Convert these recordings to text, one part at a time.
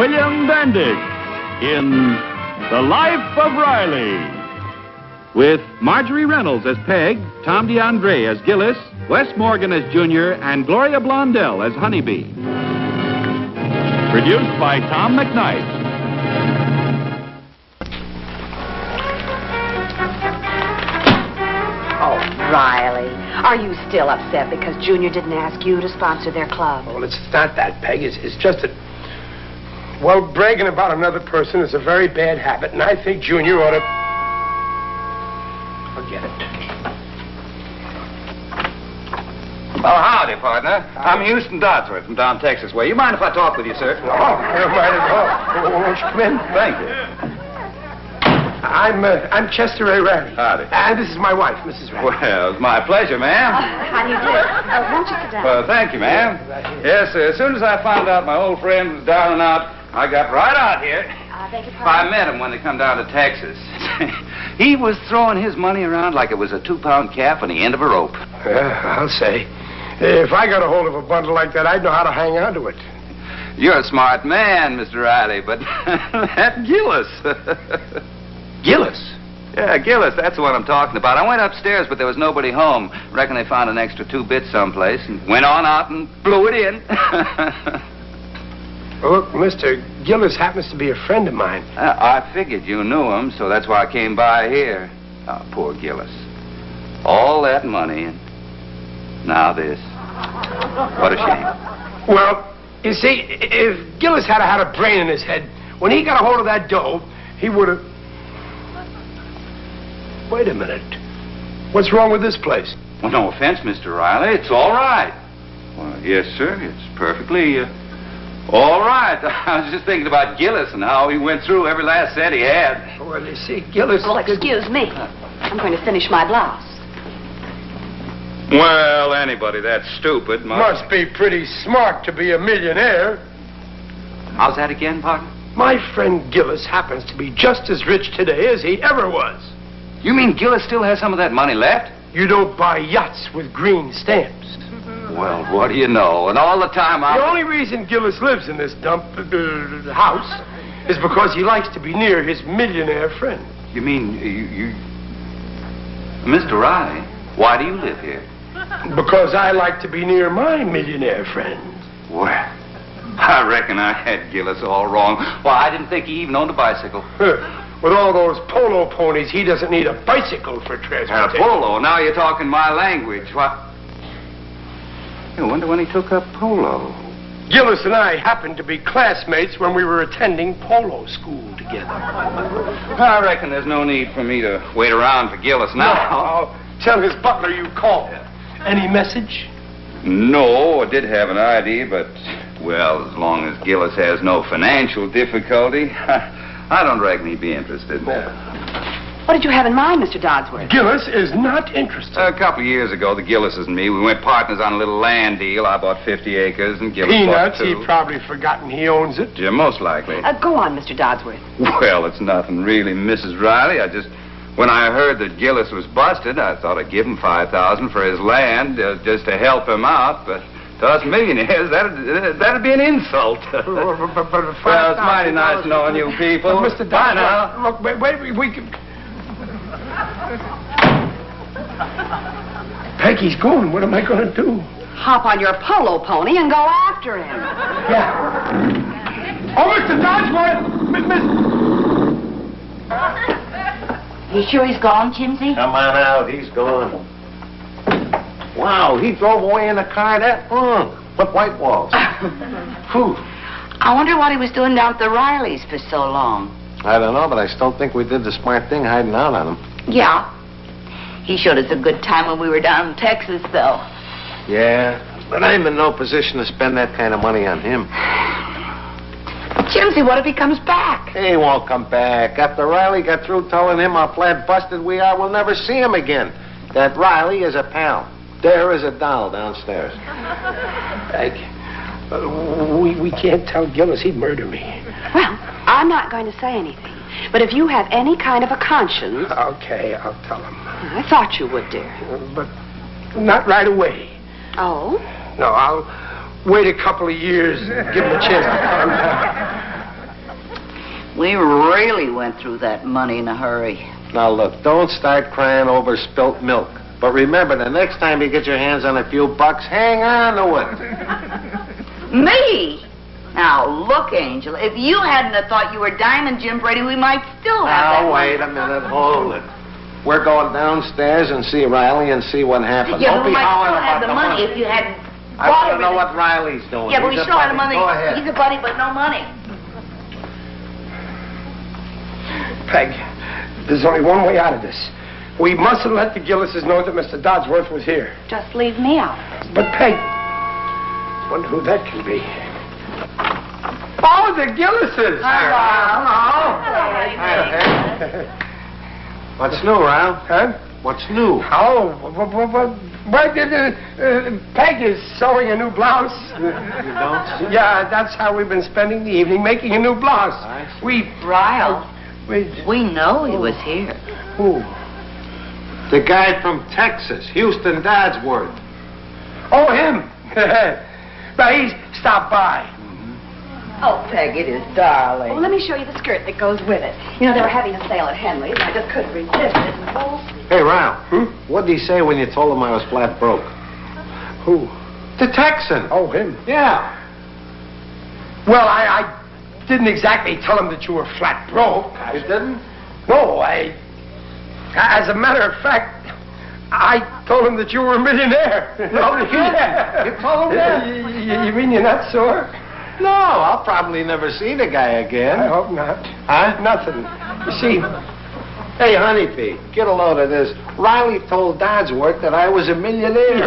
William Bendix in The Life of Riley, with Marjorie Reynolds as Peg, Tom DeAndre as Gillis, Wes Morgan as Junior, and Gloria Blondell as Honeybee. Produced by Tom McKnight. Oh, Riley, are you still upset because Junior didn't ask you to sponsor their club? Well, it's not that, Peg. It's just that, well, bragging about another person is a very bad habit, and I think Junior ought to... Forget it. Well, howdy, partner. I'm Houston Dodsworth from down Texas way. You mind if I talk with you, sir? No, never mind at all. Won't you come in? Thank you. I'm Chester A. Riley. Howdy. And this is my wife, Mrs. Riley. Well, it's my pleasure, ma'am. How do you do? Won't you sit down? Well, thank you, ma'am. Yes, sir. As soon as I found out my old friend was down and out, I got right out here. Beg your I pardon? met him when they come down to Texas. He was throwing his money around like it was a 2-pound calf on the end of a rope. Yeah, I'll say. If I got a hold of a bundle like that, I'd know how to hang on to it. You're a smart man, Mr. Riley, but that Gillis. Gillis? Yeah, Gillis, that's the one I'm talking about. I went upstairs, but there was nobody home. Reckon they found an extra 2 bits someplace and went on out and blew it in. Look, Mr. Gillis happens to be a friend of mine. I figured you knew him, so that's why I came by here. Oh, poor Gillis. All that money and now this. What a shame. Well, you see, if Gillis had a brain in his head, when he got a hold of that dough, he would have... Wait a minute. What's wrong with this place? Well, no offense, Mr. Riley. It's all right. Well, yes, sir. It's perfectly all right. I was just thinking about Gillis and how he went through every last cent he had. Well, you see, Gillis... Well, excuse me. I'm going to finish my blouse. Well, anybody that's stupid must be pretty smart to be a millionaire. How's that again, partner? My friend Gillis happens to be just as rich today as he ever was. You mean Gillis still has some of that money left? You don't buy yachts with green stamps. Well, what do you know? And all the time The only reason Gillis lives in this house is because he likes to be near his millionaire friend. You mean you... Mr. Riley, why do you live here? Because I like to be near my millionaire friend. Well, I reckon I had Gillis all wrong. Well, I didn't think he even owned a bicycle. With all those polo ponies, he doesn't need a bicycle for transportation. Polo? Now you're talking my language. What? I wonder when he took up polo. Gillis and I happened to be classmates when we were attending polo school together. I reckon there's no need for me to wait around for Gillis now. I'll tell his butler you called. Any message? No, I did have an idea, but, well, as long as Gillis has no financial difficulty, I don't reckon he'd be interested. What did you have in mind, Mr. Dodsworth? Gillis is not interested. A couple of years ago, the Gillises and me, we went partners on a little land deal. I bought 50 acres, and Gillis bought Peanuts, 2. he's probably forgotten he owns it. Yeah, most likely. Go on, Mr. Dodsworth. Well, it's nothing really, Mrs. Riley. When I heard that Gillis was busted, I thought I'd give him $5,000 for his land, just to help him out, but to us millionaires, that'd be an insult. Well, it's mighty nice knowing you people. Mr. Bye now. Look, wait, we can... Peggy's gone. What am I going to do? Hop on your polo pony and go after him. Yeah. Oh, Mr. Dodsworth! You sure he's gone, Jimsy? Come on out. He's gone. Wow, he drove away in a car that long. With white walls. Phew. I wonder what he was doing down at the Rileys for so long. I don't know, but I still think we did the smart thing hiding out on him. Yeah. He showed us a good time when we were down in Texas, though. Yeah, but I'm in no position to spend that kind of money on him. Jimsy, what if he comes back? He won't come back. After Riley got through telling him how flat busted we are, we'll never see him again. That Riley is a pal. There is a doll downstairs. We can't tell Gillis. He'd murder me. Well, I'm not going to say anything. But if you have any kind of a conscience... Okay, I'll tell him. I thought you would, dear. But not right away. Oh? No, I'll wait a couple of years and give him a chance to calm down. We really went through that money in a hurry. Now, look, don't start crying over spilt milk. But remember, the next time you get your hands on a few bucks, hang on to it. Me? Now, look, Angel, if you hadn't have thought you were Diamond Jim Brady, we might still have that Now, money. wait a minute. Hold it. We're going downstairs and see Riley and see what happens. Yeah, Don't but we be might howling still have about the money if you hadn't I bought want to know everything. what Riley's doing. Yeah, but we He's a still have the buddy. money. Go ahead. He's a buddy, but no money. Peg, there's only one way out of this. We mustn't let the Gillises know that Mr. Dodsworth was here. Just leave me out. But, Peg, wonder who that can be. Oh, the Gillises! What's new, Ral? Huh? What's new? Oh, Peg is sewing a new blouse. You don't? Yeah, that's how we've been spending the evening, making a new blouse. I see. We know he was here. Who? The guy from Texas, Houston Dodsworth. Oh, him. But he stopped by. Oh, Peg, it is darling. Well, let me show you the skirt that goes with it. You know, they were having a sale at Henley's, and I just couldn't resist it. Hey, Ral. What did he say when you told him I was flat broke? Who? The Texan. Oh, him. Yeah. Well, I didn't exactly tell him that you were flat broke. You didn't? No, as a matter of fact, I told him that you were a millionaire. No, you didn't. You told him that? You mean you're not sore? No, I'll probably never see the guy again. I hope not. Huh? Nothing. You see, Hey, Honeybee, get a load of this. Riley told Dodsworth that I was a millionaire.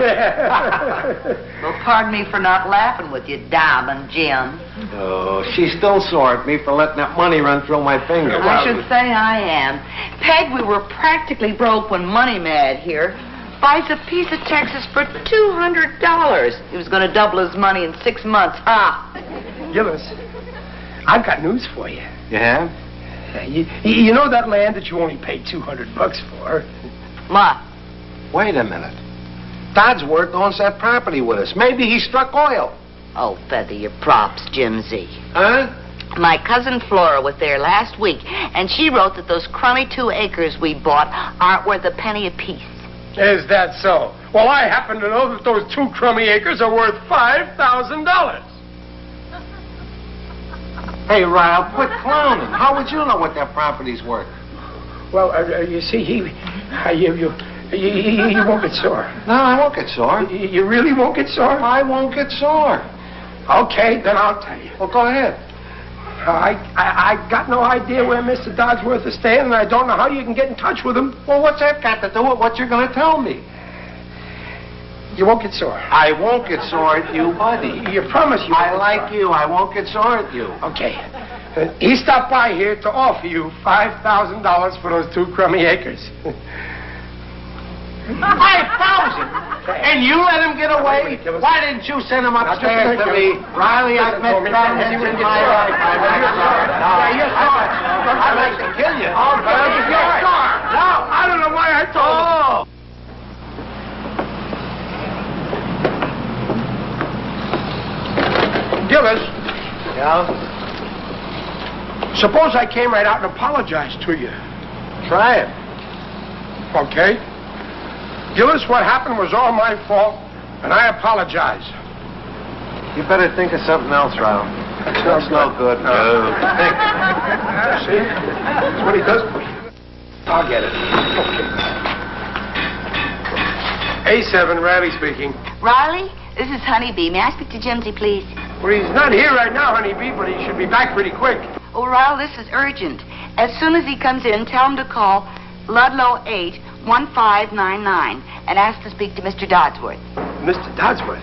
Well, pardon me for not laughing with you, Diamond Jim. Oh, she's still sore at me for letting that money run through my fingers. I should say I am. Peg, we were practically broke when Money Mad here buys a piece of Texas for $200. He was going to double his money in 6 months. Gillis, I've got news for you. You have? You know that land that you only paid $200 for? Ma. Wait a minute. Dodsworth owns that property with us. Maybe he struck oil. Oh, feather your props, Jim Z. Huh? My cousin Flora was there last week, and she wrote that those crummy 2 acres we bought aren't worth a penny apiece. Is that so? Well, I happen to know that those 2 crummy acres are worth $5,000. Hey, Ryle, quit clowning. How would you know what that property's worth? Well, you see, you won't get sore. No, I won't get sore. You really won't get sore? I won't get sore. Okay, then I'll tell you. Well, go ahead. I got no idea where Mr. Dodsworth is staying, and I don't know how you can get in touch with him. Well, what's that got to do with what you're going to tell me? You won't get sore. I won't get sore at you, buddy. You promise you won't I get like sore. you. I won't get sore at you. Okay. He stopped by here to offer you $5,000 for those 2 crummy acres. 5,000? And you let him get away? Why didn't you send him upstairs to me? Riley, I've met bad heads in my life. I've met you're sorry. I'd like to kill you. Oh, but you're sorry. No, I don't know why I told him. Gillis, Yeah? suppose I came right out and apologized to you. Try it. Okay? Gillis, what happened was all my fault, and I apologize. You better think of something else, Riley. That's no good. No. Think. See? That's what he does for you. I'll get it. Okay. A7, Riley speaking. Riley, this is Honeybee. May I speak to Jimsy, please? Well, he's not here right now, Honeybee, but he should be back pretty quick. Oh, Riley, this is urgent. As soon as he comes in, tell him to call Ludlow 81599 and ask to speak to Mr. Dodsworth. Mr. Dodsworth?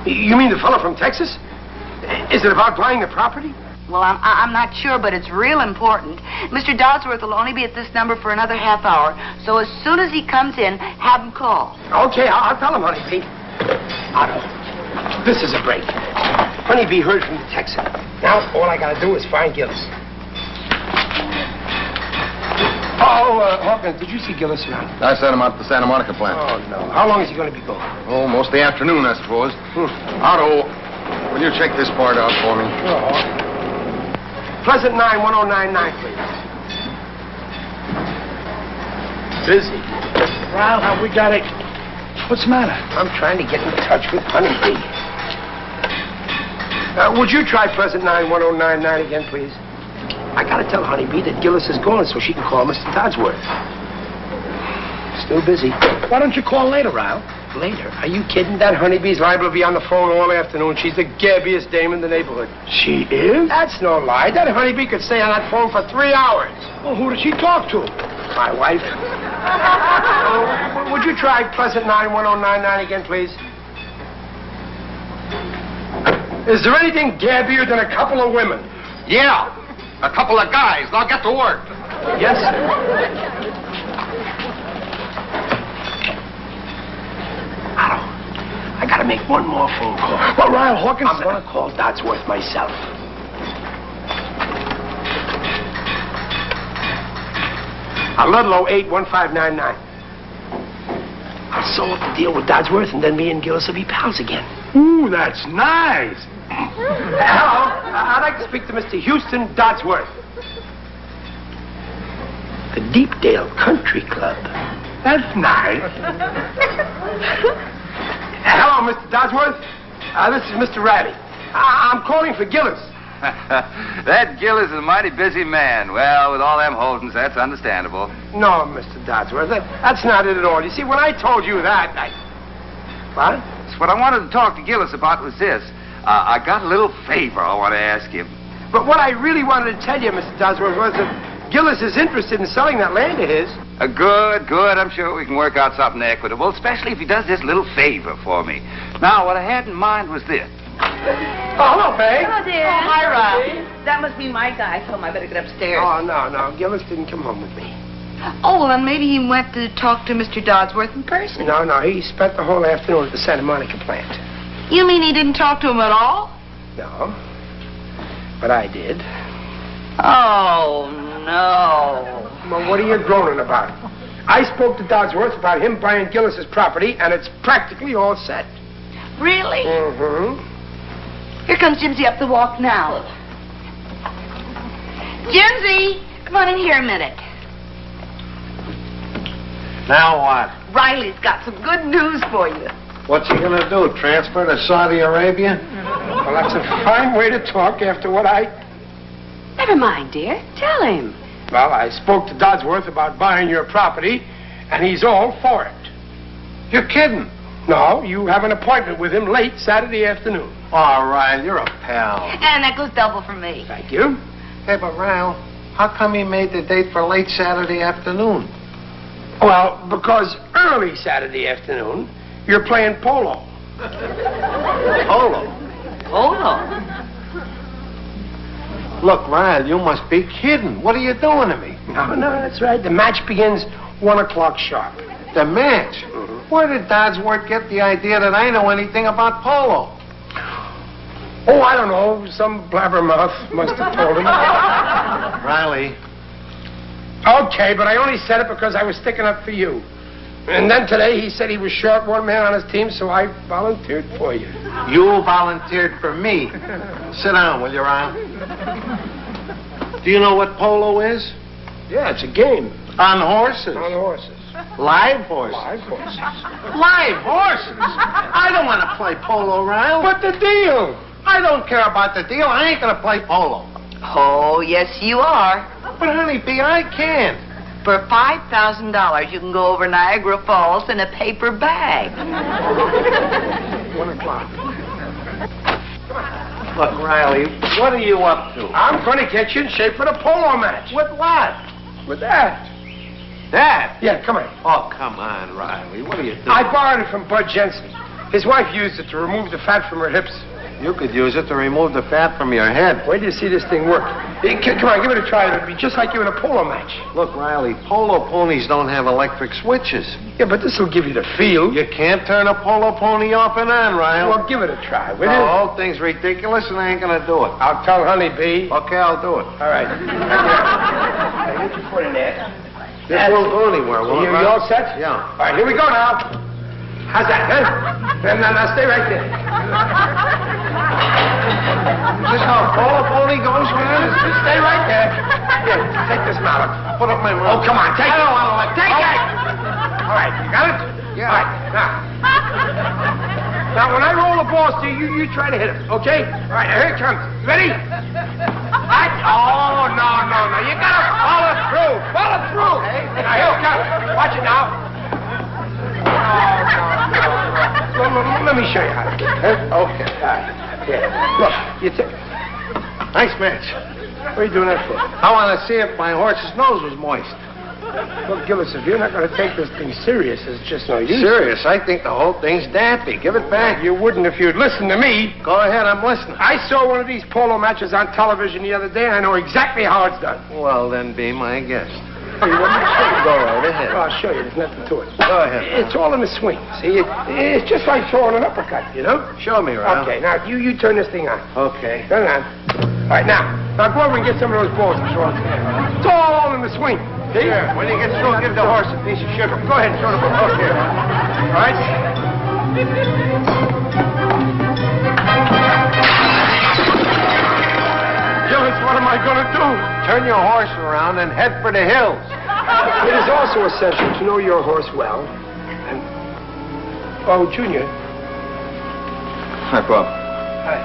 You mean the fellow from Texas? Is it about buying the property? Well, I'm not sure, but it's real important. Mr. Dodsworth will only be at this number for another half hour, so as soon as he comes in, have him call. Okay, I'll tell him, Honeybee. Otto, this is a break. Honeybee heard from the Texan. Now, all I gotta do is find Gillis. Hawkins, did you see Gillis around? I sent him out to the Santa Monica plant. Oh, no. How long is he gonna be gone? Oh, most of the afternoon, I suppose. Otto, will you check this part out for me? Pleasant 91099, please. Busy. Ral, have we got it? What's the matter? I'm trying to get in touch with Honeybee. Would you try Pleasant 91099 again, please? I gotta tell Honeybee that Gillis is gone so she can call Mr. Dodsworth. Still busy. Why don't you call later, Ral? Later? Are you kidding? That Honeybee's liable to be on the phone all afternoon. She's the gabbiest dame in the neighborhood. She is? That's no lie. That Honeybee could stay on that phone for 3 hours. Well, who did she talk to? My wife. Would you try Pleasant 91099 again, please? Is there anything gabbier than a couple of women? Yeah, a couple of guys. Now get to work. Yes, sir. I gotta make one more phone call. Well, Ral Hawkins... I'm gonna call Dodsworth myself. Ludlow 81599. I'll sew up the deal with Dodsworth, and then me and Gillis will be pals again. Ooh, that's nice. Hello. I'd like to speak to Mr. Houston Dodsworth. The Deepdale Country Club. That's nice. Hello, Mr. Dodsworth. This is Mr. Riley. I'm calling for Gillis. That Gillis is a mighty busy man. Well, with all them holdings, that's understandable. No, Mr. Dodsworth, that's not it at all. You see, when I told you that, What? What I wanted to talk to Gillis about was this. I got a little favor I want to ask him. But what I really wanted to tell you, Mr. Dodsworth, was that Gillis is interested in selling that land of his. Good. I'm sure we can work out something equitable, especially if he does this little favor for me. Now, what I had in mind was this. Oh, hello, Peg. Hello, dear. Oh, hi, Ral. That must be my guy. I told him I better get upstairs. Oh, no. Gillis didn't come home with me. Oh, well, then maybe he went to talk to Mr. Dodsworth in person. No, he spent the whole afternoon at the Santa Monica plant. You mean he didn't talk to him at all? No, but I did. Oh, no. Well, what are you groaning about? I spoke to Dodsworth about him buying Gillis's property, and it's practically all set. Really? Mm-hmm. Here comes Jimsy up the walk now. Jimsy, come on in here a minute. Now what? Riley's got some good news for you. What's he gonna do, transfer to Saudi Arabia? Well, that's a fine way to talk after what I... Never mind, dear. Tell him. Well, I spoke to Dodsworth about buying your property, and he's all for it. You're kidding. No, you have an appointment with him late Saturday afternoon. All right, you're a pal. And that goes double for me. Thank you. Hey, but Ral, how come he made the date for late Saturday afternoon? Well, because early Saturday afternoon, you're playing polo. Polo? Polo? Look, Ral, you must be kidding. What are you doing to me? No, that's right. The match begins 1 o'clock sharp. The match? Where did Dodsworth get the idea that I know anything about polo? Oh, I don't know. Some blabbermouth must have told him. Riley. Okay, but I only said it because I was sticking up for you. And then today he said he was short one man on his team, so I volunteered for you. You volunteered for me. Sit down, will you, Ral? Do you know what polo is? Yeah, it's a game. On horses. On horses. Live horses. Live horses. Live horses? I don't want to play polo, Ral. What the deal? I don't care about the deal. I ain't going to play polo. Oh, yes, you are. But, honeybee, I can't. For $5,000, you can go over Niagara Falls in a paper bag. 1 o'clock. Look, Riley, what are you up to? I'm going to get you in shape for the polo match. With what? With that. That? Yeah, come on. Oh, come on, Riley. What are you doing? I borrowed it from Bud Jensen. His wife used it to remove the fat from her hips. You could use it to remove the fat from your head. Wait till you see this thing work. Come on, give it a try. It'll be just like you in a polo match. Look, Riley, polo ponies don't have electric switches. Yeah, but this will give you the feel. You can't turn a polo pony off and on, Riley. Well, give it a try, will The you? whole thing's ridiculous, and I ain't gonna do it. I'll tell Honeybee. Okay, I'll do it. All right. Now, get your foot in there. This won't go anywhere, will it, You all set? Yeah. All right, here we go now. How's that, huh? Now, stay right there. Is this how a polo pony he goes, stay right there. Here, take this mallet. Put up my mouth. Oh, come on, take it. I don't want to let take it. All right, you got it? Yeah. All right, now, when I roll the balls to you, you try to hit him, okay? All right, here it comes. Ready? Oh, no. You got to follow through. Follow through. Okay. Now, here it comes. Watch it now. No. Let me show you how to do it. Huh? Okay. All right. Here. Look, you take... Nice match. What are you doing that for? I want to see if my horse's nose was moist. Look, Gillis, if you're not going to take this thing serious, it's just no use. Serious? I think the whole thing's dampy. Give it back. You wouldn't if you'd listen to me. Go ahead, I'm listening. I saw one of these polo matches on television the other day, and I know exactly how it's done. Well, then be my guest. Hey, you want me to show you? Go right ahead. Oh, I'll show you. There's nothing to it. Go ahead. It's all in the swing. See, it's just like throwing an uppercut, you know? Show me, Ralph. Okay, now, you turn this thing on. Okay. Turn it on. All right, now go over and get some of those balls and throw them. It's all in the swing. See? Here, when you get through, give the horse a piece of sugar. Go ahead and throw the ball. Okay. All right? Gillis, what am I going to do? Turn your horse around and head for the hills. It is also essential to know your horse well. And... Oh, Junior. Hi, Bob. Hi.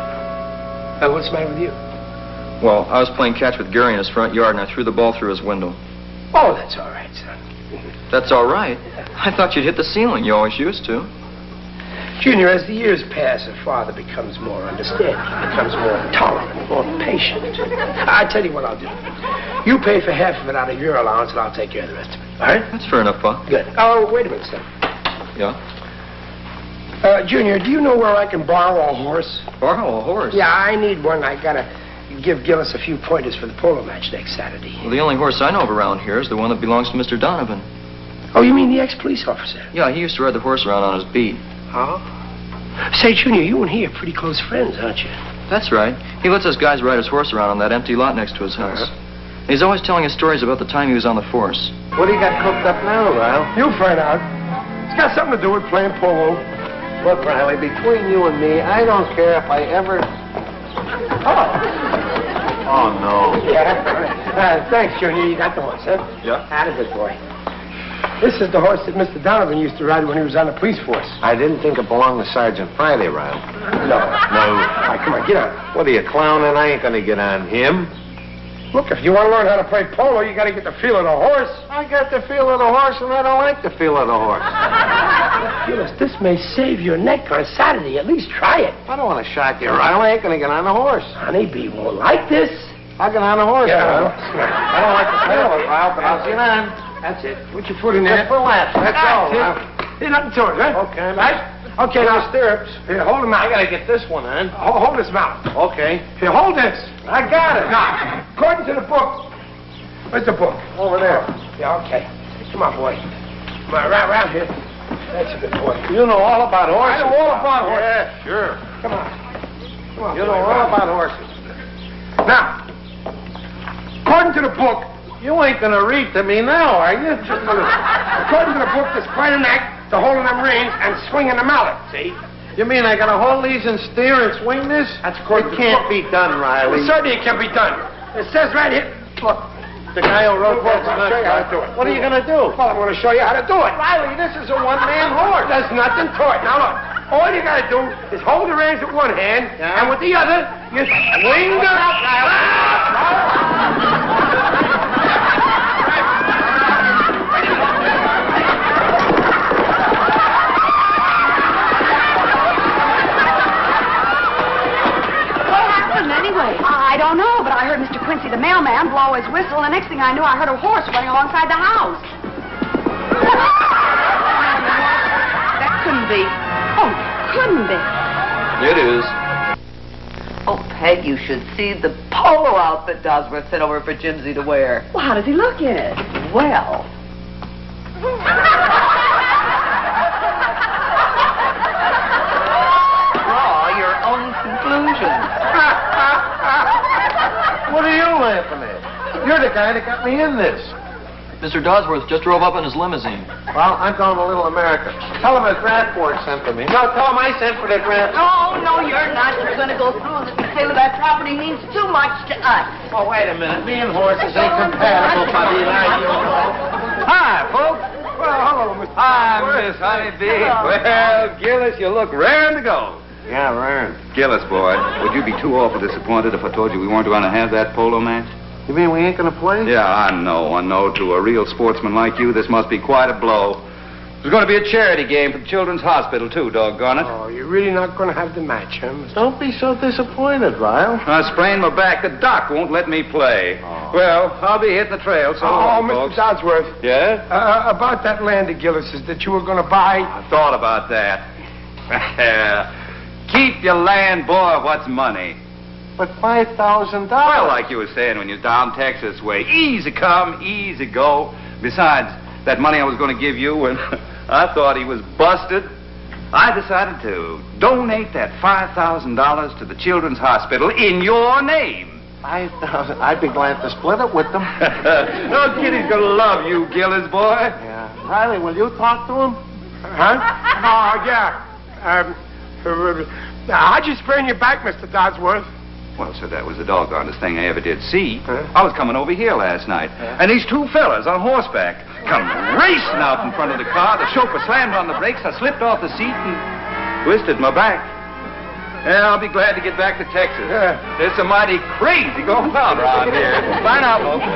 What's the matter with you? Well, I was playing catch with Gary in his front yard, and I threw the ball through his window. Oh, that's all right, son. That's all right? I thought you'd hit the ceiling. You always used to. Junior, as the years pass, a father becomes more understanding, becomes more tolerant, more patient. I tell you what I'll do. You pay for half of it out of your allowance, and I'll take care of the rest of it. All right? That's fair enough, Bob. Good. Oh, wait a minute, son. Yeah? Junior, do you know where I can borrow a horse? Borrow a horse? Yeah, I need one. I gotta give Gillis a few pointers for the polo match next Saturday. Well, the only horse I know of around here is the one that belongs to Mr. Donovan. Oh, you mean the ex-police officer? Yeah, he used to ride the horse around on his beat. Oh? Say, Junior, you and he are pretty close friends, aren't you? That's right. He lets us guys ride his horse around on that empty lot next to his house. He's always telling us stories about the time he was on the force. What do you got cooked up now, Ralph? You'll find out. It's got something to do with playing polo. Look, Riley, between you and me, I don't care if I ever... Oh, no. Yeah. Thanks, Junior. You got the horse, huh? Yeah. Atta good boy. This is the horse that Mr. Donovan used to ride when he was on the police force. I didn't think it belonged to Sergeant Friday, Ralph. No. No. All right, come on, get on. What are you, clowning? I ain't gonna get on him. Look, if you want to learn how to play polo, you got to get the feel of the horse. I got the feel of the horse, and I don't like the feel of the horse. Gillis, this may save your neck on Saturday. At least try it. I don't want to shock you, Riley. I ain't gonna get on the horse. Honeybee won't like this. I'll get on the horse, Yeah, Ralph. I don't like the feel of it, Ralph, but I'll get on. That's it. Put your foot in there. Just for laughs. That's all, Ralph. There's nothing to it, huh? Okay, Right? Okay, now stirrups. Here, hold him out. I gotta get this one on. Hold his mouth. Okay. Here, hold this. I got it. Now, according to the book. Where's the book? Over there. Yeah, okay. Come on, boy. Come on, around here. That's a good boy. You know all about horses. I know all about horses. Yeah, sure. Come on. Come on, You boy, know all around. about horses. Now, according to the book, You ain't gonna read to me now, are you? according to the book, there's quite an act to holding them reins and swinging the mallet, see? You mean I gotta hold these and steer and swing this? That's according to It the can't book. be done, Riley. Well, certainly it can be done. It says right here. Look. The guy who wrote Look, books I'll show you how to do it. What are you gonna do? Well, I'm going to show you how to do it. Riley, this is a one-man horse. There's nothing to it. Now, look. All you got to do is hold the reins with one hand, Yeah. and with the other, you swing the... Anyway, I don't know, but I heard Mr. Quincy, the mailman, blow his whistle, and the next thing I knew, I heard a horse running alongside the house. That couldn't be. Oh, couldn't be. It is. Oh, Peg, you should see the polo outfit Dosworth sent over for Jimsy to wear. Well, how does he look in it? Well. Draw your own conclusions. What are you laughing at? You're the guy that got me in this. Mr. Dodsworth just drove up in his limousine. Well, I'm going to Little America. Tell him a draft board sent for me. No, tell him I sent for the draft. No, you're not. You're going to go through with it. Taylor, that property means too much to us. Oh, wait a minute. Me and horses ain't compatible, buddy. Hi, folks. Well, hello, Mr. Hi, Miss Honeybee. Well, Gillis, you look raring to go. Yeah, Ryan. Gillis, boy, would you be too awful disappointed if I told you we weren't going to have that polo match? You mean we ain't going to play? Yeah, I know. To a real sportsman like you, this must be quite a blow. There's going to be a charity game for the Children's Hospital, too, doggone it. Oh, you're really not going to have the match, huh, Mr. Don't be so disappointed, Ryle. I sprained my back. The doc won't let me play. Oh. Well, I'll be hitting the trail, so long, Mr. folks. Dodsworth. Yeah? About that land of Gillis's that you were going to buy. I thought about that. Keep your land, boy. What's money? But $5,000. Well, like you were saying when you're down Texas way. Easy come, easy go. Besides, that money I was going to give you when I thought he was busted, I decided to donate that $5,000 to the Children's Hospital in your name. $5,000. I'd be glad to split it with them. No kiddies gonna love you, Gillis, boy. Yeah. Riley, will you talk to him? Huh? Oh, yeah. How'd you sprain your back, Mr. Dodsworth? Well, sir, that was the doggonest thing I ever did see. Huh? I was coming over here last night, and these two fellas on horseback come racing out in front of the car. The chauffeur slammed on the brakes. I slipped off the seat and twisted my back. Yeah, I'll be glad to get back to Texas. There's some mighty crazy going on around here. Bye now, folks.